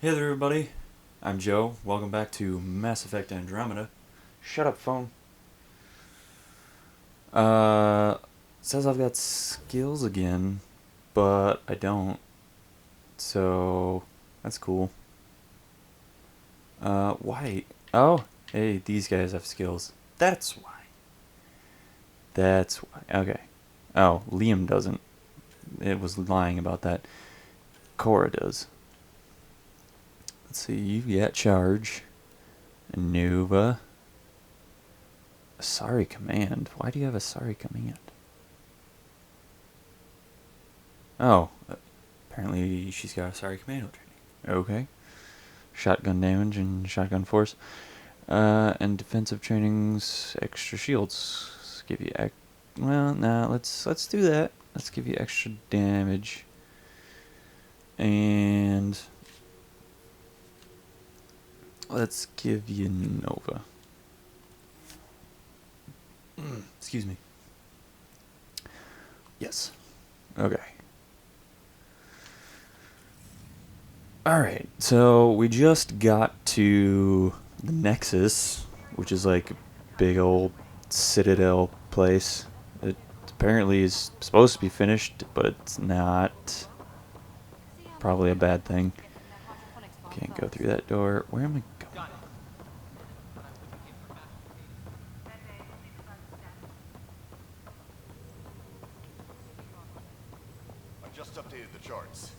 Hey there, everybody. I'm Joe. Welcome back to Mass Effect Andromeda. Shut up, phone. Uh, says I've got skills again, but I don't. So that's cool. Why? Oh, hey, these guys have skills. That's why. That's why. Okay. Oh, Liam doesn't. It was lying about that. Cora does. Let's see. You've got charge. Nova. Sorry command. Why do you have a sorry command? Oh, apparently she's got a sorry commando training. Okay. Shotgun damage and shotgun force. And defensive trainings, extra shields. Let's give you well, nah, let's do that. Let's give you extra damage. And let's give you Nova. Excuse me. Yes. Okay. Alright, so we just got to the Nexus, which is like a big old citadel place. It apparently is supposed to be finished, but it's not. Probably a bad thing. Can't go through that door. Where am I going? I just updated the charts.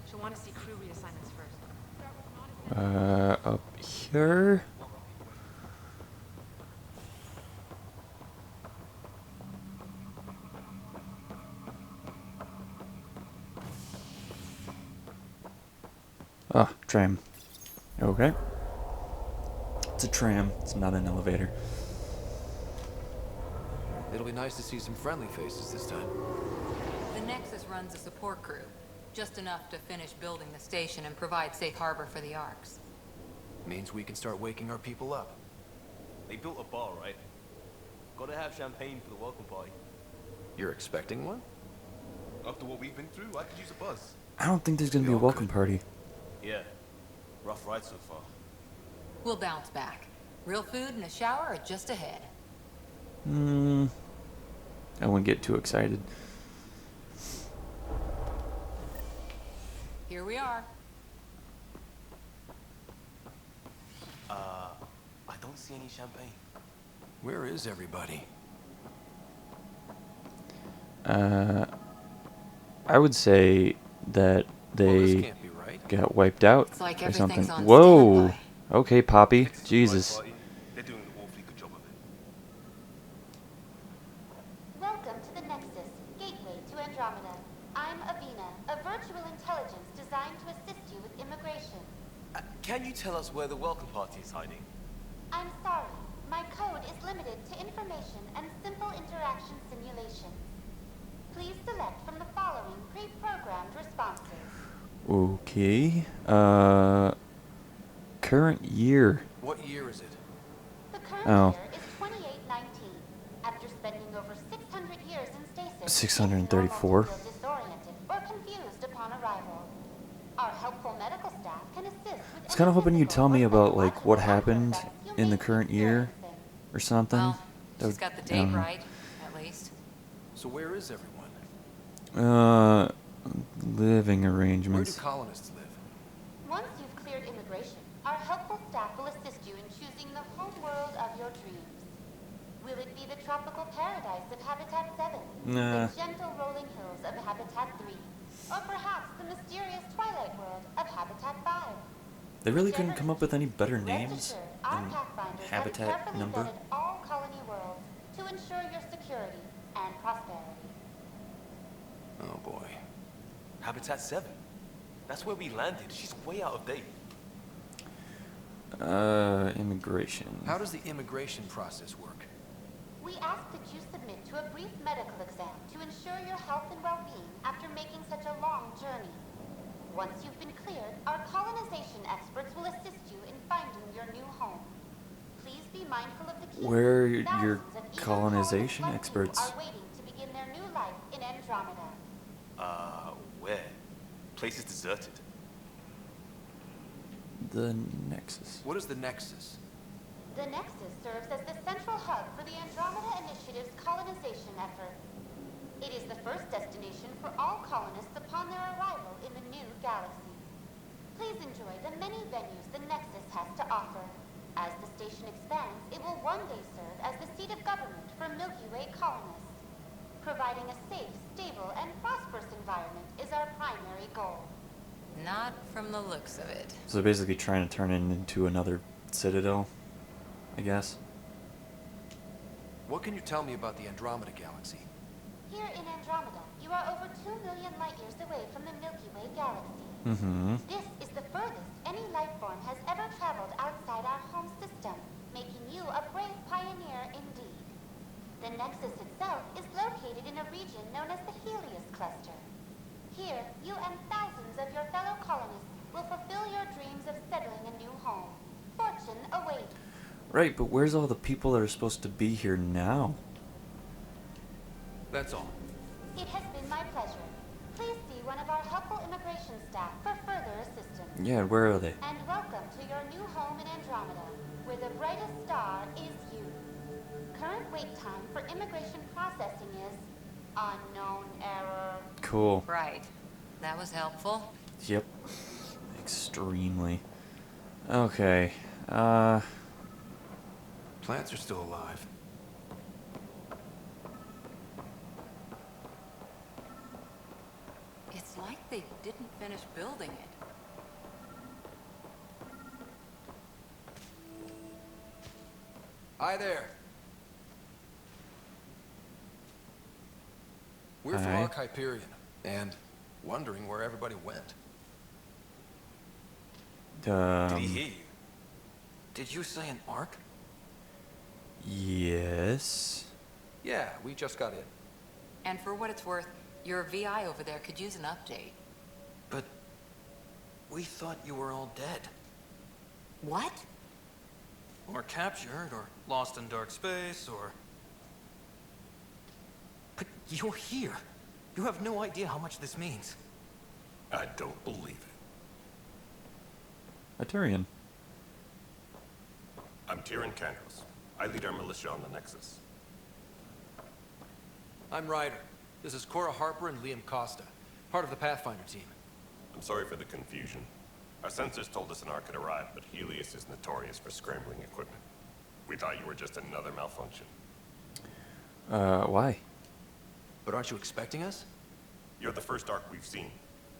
She'll want to see crew reassignments first. Up here? Ah, tram. Okay. It's a tram. It's not an elevator. It'll be nice to see some friendly faces this time. The Nexus runs a support crew. Just enough to finish building the station and provide safe harbor for the Arks. Means we can start waking our people up. They built a bar, right? Gotta have champagne for the welcome party. You're expecting one? After what we've been through, I could use a buzz. I don't think there's gonna be a welcome party. Yeah. Rough ride so far. We'll bounce back. Real food and a shower are just ahead. I wouldn't get too excited. Here we are. I don't see any champagne. Where is everybody? I would say that Well, this they can't be right. got wiped out It's like or everything's something. on Whoa. standby. Okay, Poppy. Next is the Jesus. party. They're doing an awfully good job of it. Welcome to the Nexus, gateway to Andromeda. I'm Avina, a virtual intelligence designed to assist you with immigration. Can you tell us where the welcome party is hiding? I'm sorry, my code is limited to information and simple interaction simulations. Please select from the following pre-programmed responses. Okay. Current year. What year is it? The current Oh. year is 2819. After spending over 600 years in stasis, 634. it's normal to feel disoriented or confused upon arrival. Our helpful medical staff can assist with I was kind of hoping you'd tell me about like what psychological happened after-effects you in the may be current year experiencing. or something. Well, That she's would- got the I date don't know. right, at least. So where is everyone? Living Where do arrangements. colonists live? Once you've cleared immigration, our helpful staff will assist you in choosing the home world of your dreams. Will it be the tropical paradise of Habitat 7? Nah. The gentle rolling hills of Habitat 3? Or perhaps the mysterious twilight world of Habitat 5? They really couldn't come up with any better Rest names assured, our than Pathfinders have habitat carefully number. vetted all colony worlds to ensure your security and prosperity. Oh boy. Habitat 7. That's where we landed. She's way out of date. Immigration. How does the immigration process work? We ask that you submit to a brief medical exam to ensure your health and well-being after making such a long journey. Once you've been cleared, our colonization experts will assist you in finding your new home. Please be mindful of the key. Where are your Thousands of eager colonization colonists like you experts? are waiting to begin their new life in Andromeda. Where? Place is deserted. The Nexus. What is the Nexus? The Nexus serves as the central hub for the Andromeda Initiative's colonization effort. It is the first destination for all colonists upon their arrival in the new galaxy. Please enjoy the many venues the Nexus has to offer. As the station expands, it will one day serve as the seat of government for Milky Way colonists. Providing a safe, stable, and prosperous environment is our primary goal. Not from the looks of it. So they're basically trying to turn it into another Citadel, I guess. What can you tell me about the Andromeda galaxy? Here in Andromeda, you are over 2 million light-years away from the Milky Way galaxy. Mm-hmm. This is the furthest any life form has ever traveled outside our home system, making you a brave pioneer indeed. The Nexus itself is located in a region known as the Helios Cluster. Here, you and thousands of your fellow colonists will fulfill your dreams of settling a new home. Fortune awaits. Right, but where's all the people that are supposed to be here now? That's all. It has been my pleasure. Please see one of our helpful immigration staff for further assistance. Yeah, where are they? And welcome to your new home in Andromeda, where the brightest star is you. Current wait time for immigration processing is unknown error. Cool. Right. That was helpful. Yep. Extremely. Okay. Plants are still alive. It's like they didn't finish building it. Hi there. We're from Hi. Ark Hyperion, and wondering where everybody went. Did he hear you? Did you say an Ark? Yes. Yeah, we just got in. And for what it's worth, your VI over there could use an update. But we thought you were all dead. What? Or captured, or lost in dark space, or... But you're here. You have no idea how much this means. I don't believe it. Hyperion. I'm Tyrion Kandros. I lead our militia on the Nexus. I'm Ryder. This is Cora Harper and Liam Costa, part of the Pathfinder team. I'm sorry for the confusion. Our sensors told us an Ark had arrived, but Helios is notorious for scrambling equipment. We thought you were just another malfunction. Why? But aren't you expecting us? You're the first Ark we've seen.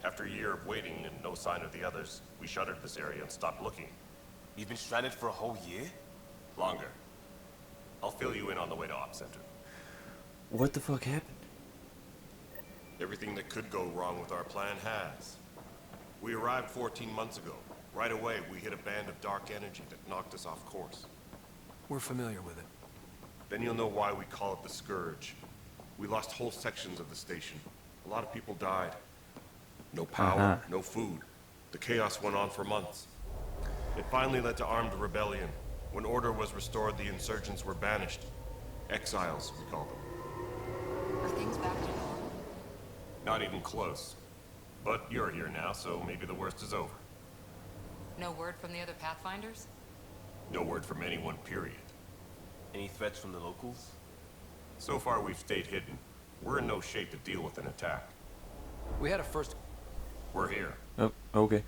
After a year of waiting and no sign of the others, we shuttered this area and stopped looking. You've been stranded for a whole year? Longer. I'll fill you in on the way to Op Center. What the fuck happened? Everything that could go wrong with our plan has. We arrived 14 months ago. Right away, we hit a band of dark energy that knocked us off course. We're familiar with it. Then you'll know why we call it the Scourge. We lost whole sections of the station. A lot of people died. No power, no food. The chaos went on for months. It finally led to armed rebellion. When order was restored, the insurgents were banished. Exiles, we call them. Are things back to normal? Not even close. But you're here now, so maybe the worst is over. No word from the other Pathfinders? No word from anyone, period. Any threats from the locals? So far, we've stayed hidden. We're in no shape to deal with an attack. We had a first... We're here. Oh, okay.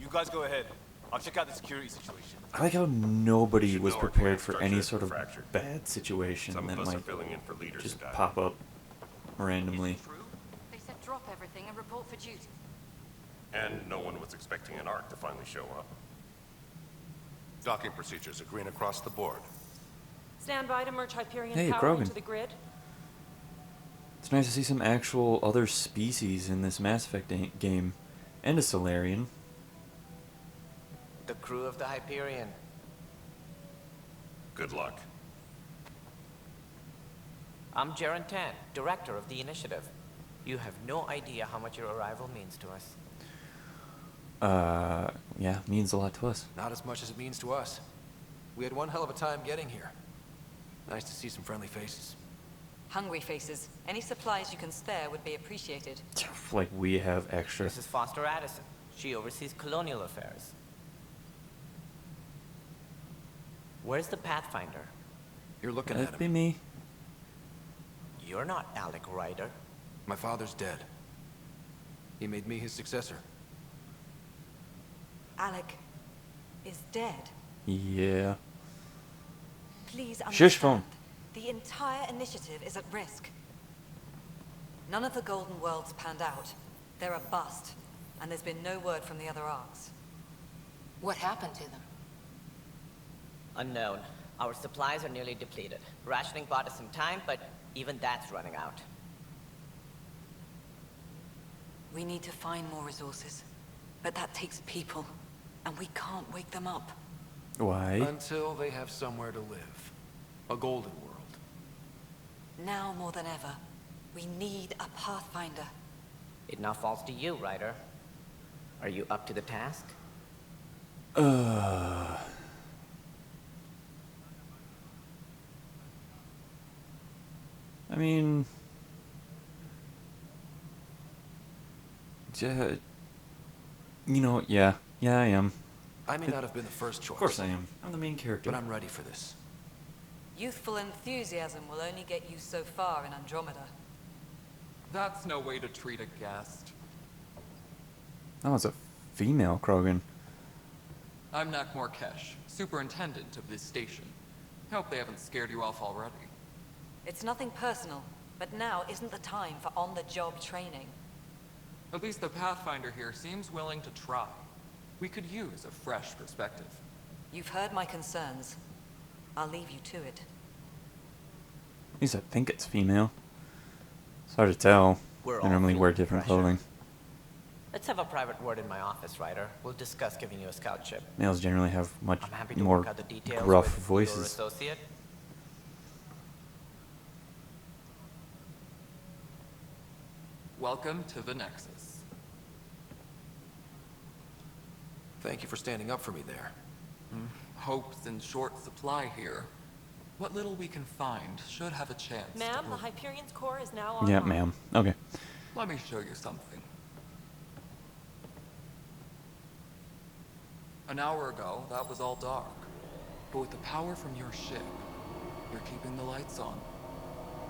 You guys go ahead. I'll check out the security situation. I like how nobody should was know our prepared plan for any structure sort of is fractured. bad situation Some that of us are might filling in for leaders just who died. pop up randomly. They said drop everything and report for duty. And no one was expecting an Ark to finally show up. Docking procedures are green across the board. Stand by to merge Hyperion Hey, power Krogan. into the grid. It's nice to see some actual other species in this Mass Effect game. And a Solarian. The crew of the Hyperion. Good luck. I'm Jaren Tan, director of the initiative. You have no idea how much your arrival means to us. Yeah, means a lot to us. Not as much as it means to us. We had one hell of a time getting here. Nice to see some friendly faces. Hungry faces. Any supplies you can spare would be appreciated. Like we have extra. This is Foster Addison. She oversees colonial affairs. Where's the Pathfinder? You're looking at That'd be him. me. You're not Alec Ryder. My father's dead. He made me his successor. Alec is dead. Yeah. Please Shush phone. understand. The entire initiative is at risk. None of the Golden Worlds panned out. They're a bust, and there's been no word from the other arcs. What happened to them? Unknown. Our supplies are nearly depleted. Rationing bought us some time, but even that's running out. We need to find more resources, but that takes people, and we can't wake them up. Why? Until they have somewhere to live. A golden world. Now more than ever, we need a Pathfinder. It now falls to you, Ryder. Are you up to the task? I mean, you know, yeah, I am. I may not have been the first choice. Of course I am. I'm the main character. But I'm ready for this. Youthful enthusiasm will only get you so far in Andromeda. That's no way to treat a guest. That was a female Krogan. I'm Nakmor Kesh, superintendent of this station. Hope they haven't scared you off already. It's nothing personal, but now isn't the time for on-the-job training. At least the Pathfinder here seems willing to try. We could use a fresh perspective. You've heard my concerns. I'll leave you to it. At least I think it's female. It's hard to tell. We're They all normally wear feeling different pressure. clothing. Let's have a private word in my office, Ryder. We'll discuss giving you a scout ship. Males generally have much I'm happy to more work out the details gruff with your voices. associate. Welcome to the Nexus. Thank you for standing up for me there. Hope's in short supply here. What little we can find should have a chance. Ma'am, the Hyperion's core is now on. Yeah, ma'am. Okay. Let me show you something. An hour ago, that was all dark. But with the power from your ship, you're keeping the lights on.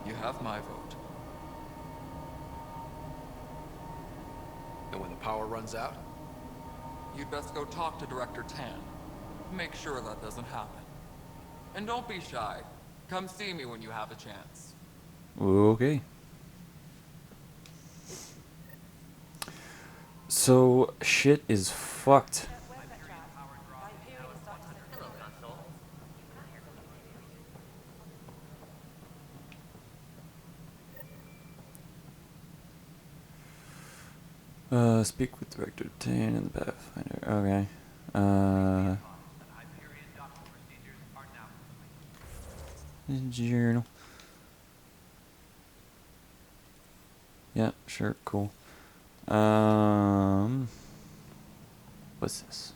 You have my vote. And when the power runs out? You'd best go talk to Director Tan. Make sure that doesn't happen. And don't be shy. Come see me when you have a chance. Okay. So, shit is fucked. Speak with Director Tan and the Pathfinder. Okay. Journal. Yeah, sure, cool. What's this?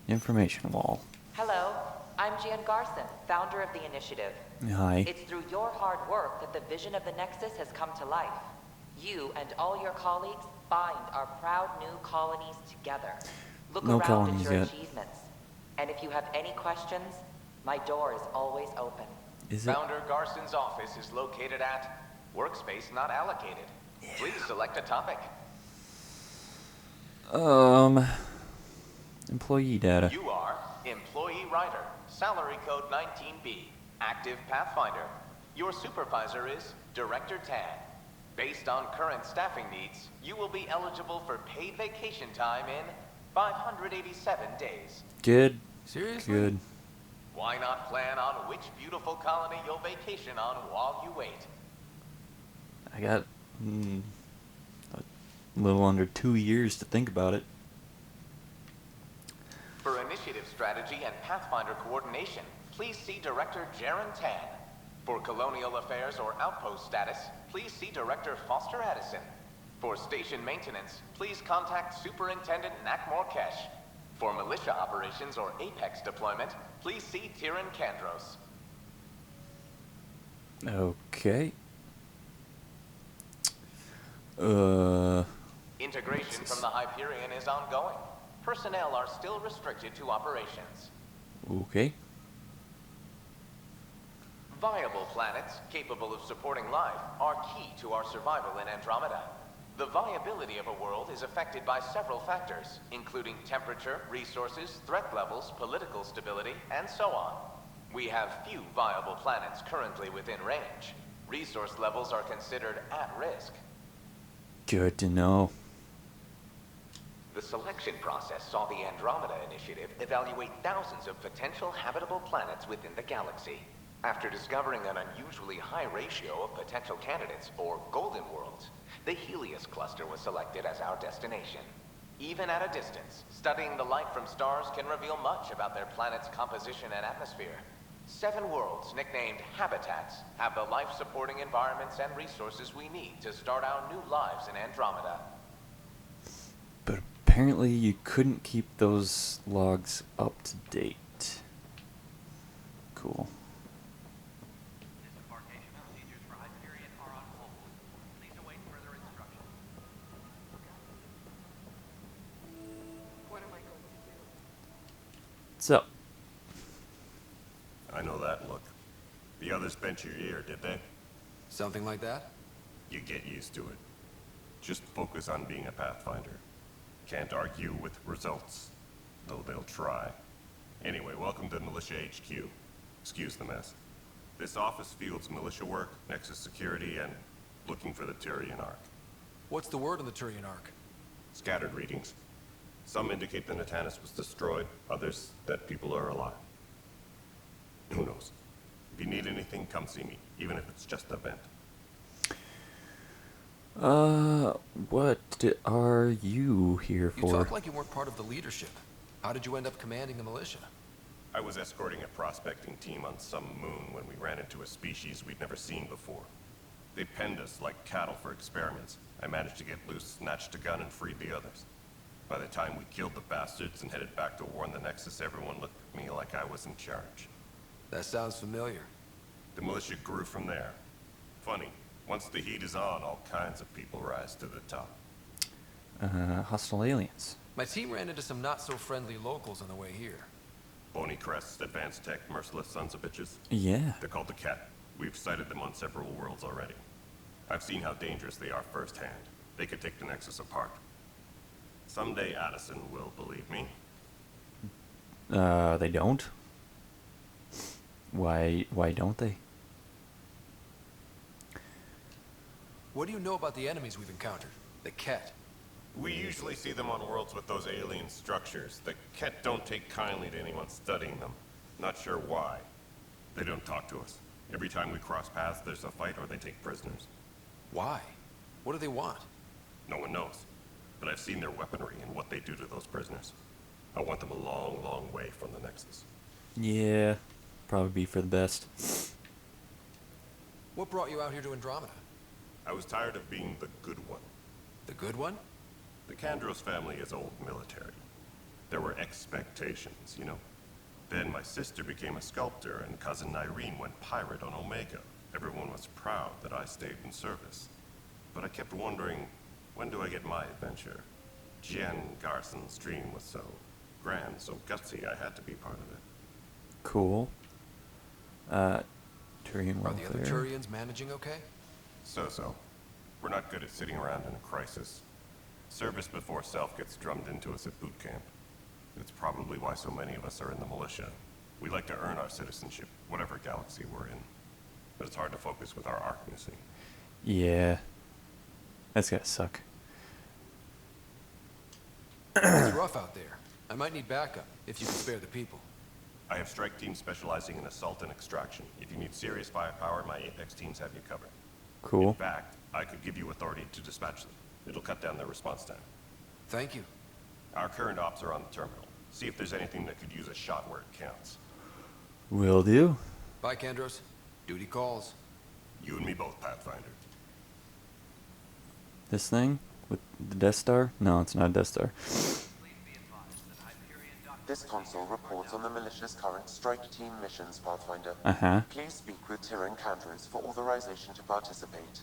Information wall. Hello, I'm Jan Garson, founder of the initiative. Hi. It's through your hard work that the vision of the Nexus has come to life. You and all your colleagues bind our proud new colonies together. Look No around at colonies your yet. achievements. And if you have any questions, my door is always open. Is it? Founder Garson's office is located at workspace not allocated. Please select a topic. Employee data. You are Employee Writer, salary code 19B, active Pathfinder. Your supervisor is Director Tan. Based on current staffing needs, you will be eligible for paid vacation time in 587 days. Good. Seriously? Good. Why not plan on which beautiful colony you'll vacation on while you wait? I got a little under 2 years to think about it. For initiative strategy and Pathfinder coordination, please see Director Jaren Tan. For colonial affairs or outpost status, please see Director Foster Addison. For station maintenance, please contact Superintendent Nakmor Kesh. For militia operations or Apex deployment, please see Tyran Kandros. Okay. Integration from the Hyperion is ongoing. Personnel are still restricted to operations. Okay. Viable planets capable of supporting life are key to our survival in Andromeda. The viability of a world is affected by several factors, including temperature, resources, threat levels, political stability, and so on. We have few viable planets currently within range. Resource levels are considered at risk. Good to know. The selection process saw the Andromeda Initiative evaluate thousands of potential habitable planets within the galaxy. After discovering an unusually high ratio of potential candidates, or golden worlds, the Helios cluster was selected as our destination. Even at a distance, studying the light from stars can reveal much about their planet's composition and atmosphere. 7 worlds, nicknamed habitats, have the life-supporting environments and resources we need to start our new lives in Andromeda. But apparently you couldn't keep those logs up to date. Cool. So, I know that look. The others bent your ear, did they? Something like that? You get used to it. Just focus on being a Pathfinder. Can't argue with results, though they'll try. Anyway, welcome to Militia HQ. Excuse the mess. This office fields militia work, Nexus security, and looking for the Turian Ark. What's the word on the Turian Ark? Scattered readings. Some indicate the Natanus was destroyed, others that people are alive. Who knows? If you need anything, come see me, even if it's just a vent. What are you here for? You talk like you weren't part of the leadership. How did you end up commanding the militia? I was escorting a prospecting team on some moon when we ran into a species we'd never seen before. They penned us like cattle for experiments. I managed to get loose, snatched a gun, and freed the others. By the time we killed the bastards and headed back to warn the Nexus, everyone looked at me like I was in charge. That sounds familiar. The militia grew from there. Funny, once the heat is on, all kinds of people rise to the top. Hostile aliens. My team ran into some not-so-friendly locals on the way here. Bony crests, advanced tech, merciless sons of bitches. Yeah. They're called the Cat. We've sighted them on several worlds already. I've seen how dangerous they are firsthand. They could take the Nexus apart. Someday Addison will believe me. They don't? Why don't they? What do you know about the enemies we've encountered? The Ket. We usually see them on worlds with those alien structures. The Ket don't take kindly to anyone studying them. Not sure why. They don't talk to us. Every time we cross paths, there's a fight or they take prisoners. Why? What do they want? No one knows. But I've seen their weaponry and what they do to those prisoners. I want them a long, long way from the Nexus. Yeah, probably be for the best. What brought you out here to Andromeda? I was tired of being the good one. The good one? The Kandros family is old military. There were expectations, you know. Then my sister became a sculptor and cousin Irene went pirate on Omega. Everyone was proud that I stayed in service. But I kept wondering, when do I get my adventure? Jen Garson's dream was so grand, so gutsy, I had to be part of it. Cool. Turian Are the other welfare. Turians managing okay? So-so. We're not good at sitting around in a crisis. Service before self gets drummed into us at boot camp. It's probably why so many of us are in the militia. We like to earn our citizenship, whatever galaxy we're in. But it's hard to focus with our arc missing. Yeah. That's gotta suck. It's rough out there. I might need backup, if you can spare the people. I have strike teams specializing in assault and extraction. If you need serious firepower, my Apex teams have you covered. Cool. In fact, I could give you authority to dispatch them. It'll cut down their response time. Thank you. Our current ops are on the terminal. See if there's anything that could use a shot where it counts. Will do. Bye, Kandros. Duty calls. You and me both, Pathfinder. This thing? With the Death Star? No, it's not a Death Star. This console reports on the militia's current strike team missions, Pathfinder. Uh-huh. Please speak with Tyrion Kandros for authorization to participate.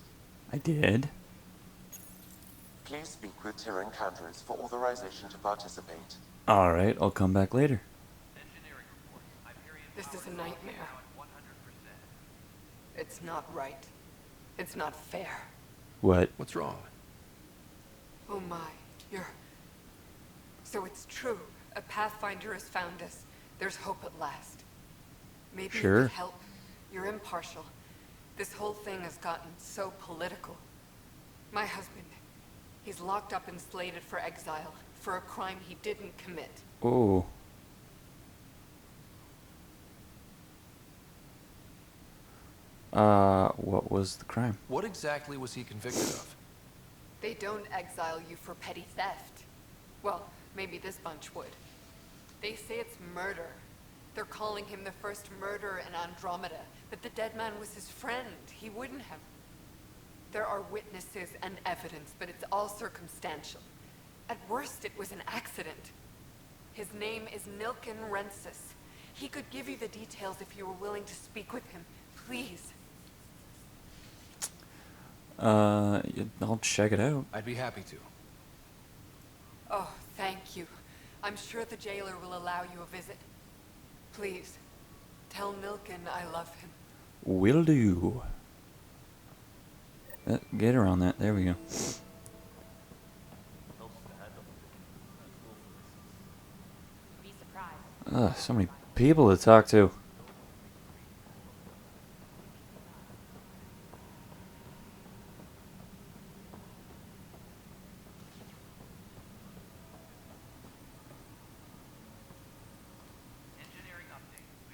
I did. Please speak with Tyrion Kandros for authorization to participate. Alright, I'll come back later. This is a nightmare. It's not right. It's not fair. What? What's wrong? Oh my, you're... So it's true. A Pathfinder has found us. There's hope at last. Maybe you Sure. could help. You're impartial. This whole thing has gotten so political. My husband, he's locked up and slated for exile for a crime he didn't commit. Oh. What was the crime? What exactly was he convicted of? They don't exile you for petty theft. Well, maybe this bunch would. They say it's murder. They're calling him the first murderer in Andromeda, but the dead man was his friend. He wouldn't have. There are witnesses and evidence, but it's all circumstantial. At worst, it was an accident. His name is Nilken Rensis. He could give you the details if you were willing to speak with him. Please. I'll check it out. I'd be happy to. Oh, thank you. I'm sure the jailer will allow you a visit. Please, tell Nilken I love him. Will do. Get her on that. There we go. Ugh, so many people to talk to.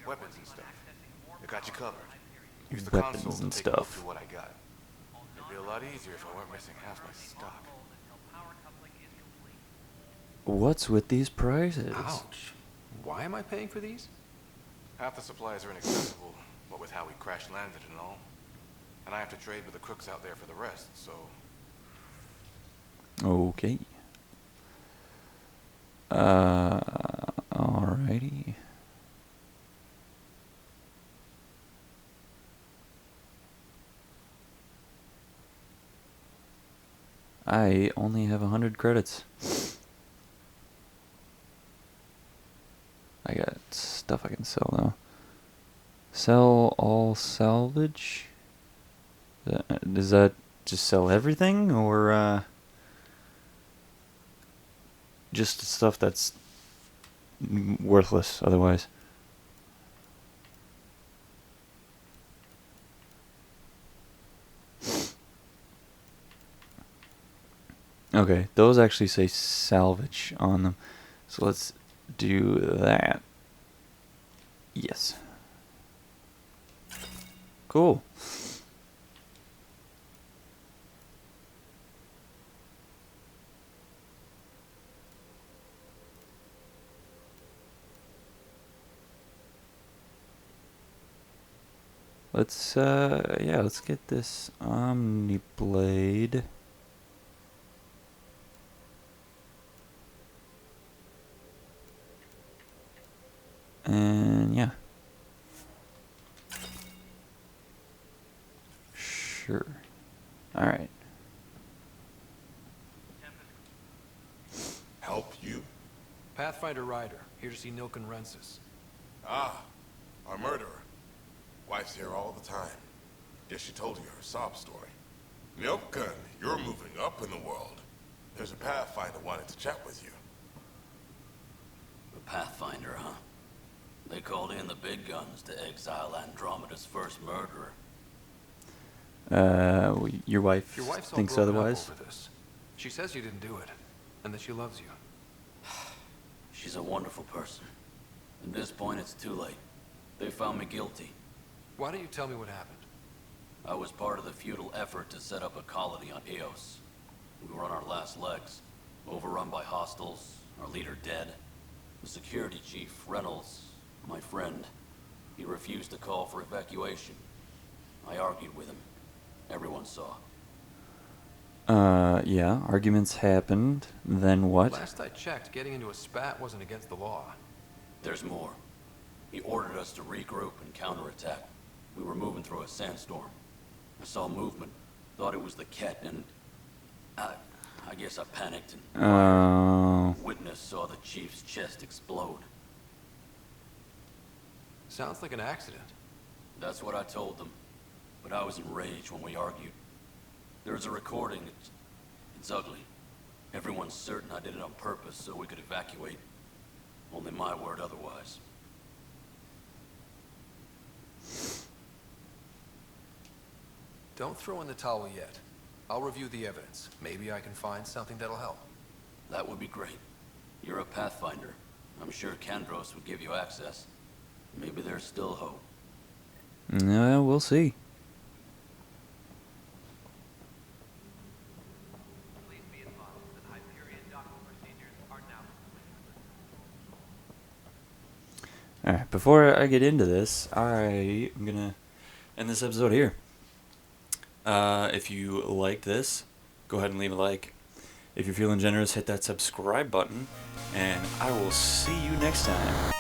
Weapons and stuff. I got you covered. Use the Weapons console to and take a look stuff. through what I got. It'd be a lot easier if I weren't missing half my stock. What's with these prices? Ouch. Why am I paying for these? Half the supplies are inaccessible, what with how we crash landed and all. And I have to trade with the crooks out there for the rest, so... Okay. Alrighty. I only have 100 credits. I got stuff I can sell now. Sell all salvage? Does that just sell everything, or just stuff that's worthless otherwise? Okay, those actually say salvage on them. So let's do that. Yes. Cool. Let's yeah, let's get this Omniblade. And yeah. Sure. Alright. Help you? Pathfinder Ryder, here to see Nilken Rensis. Ah, our murderer. Wife's here all the time. Guess she told you her sob story. Nilken, you're moving up in the world. There's a Pathfinder wanting to chat with you. The Pathfinder, huh? They called in the big guns to exile Andromeda's first murderer. Your wife wife's all thinks broken up otherwise? over this. She says you didn't do it, and that she loves you. She's a wonderful person. At this point, it's too late. They found me guilty. Why don't you tell me what happened? I was part of the futile effort to set up a colony on Eos. We were on our last legs, overrun by hostiles, our leader dead. The security chief, Reynolds, my friend, he refused to call for evacuation. I argued with him. Everyone saw. Yeah, arguments happened. Then what? Last I checked, getting into a spat wasn't against the law. There's more. He ordered us to regroup and counterattack. We were moving through a sandstorm. I saw movement, thought it was the Ket, and I guess I panicked and Witness saw the chief's chest explode. Sounds like an accident. That's what I told them. but I was enraged when we argued. There's a recording. It's ugly. Everyone's certain I did it on purpose so we could evacuate. Only my word otherwise. Don't throw in the towel yet. I'll review the evidence. Maybe I can find something that'll help. That would be great. You're a Pathfinder. I'm sure Kandros would give you access. Maybe there's still hope. No, we'll see. Alright, before I get into this, I am gonna end this episode here. If you like this, go ahead and leave a like. If you're feeling generous, hit that subscribe button, and I will see you next time.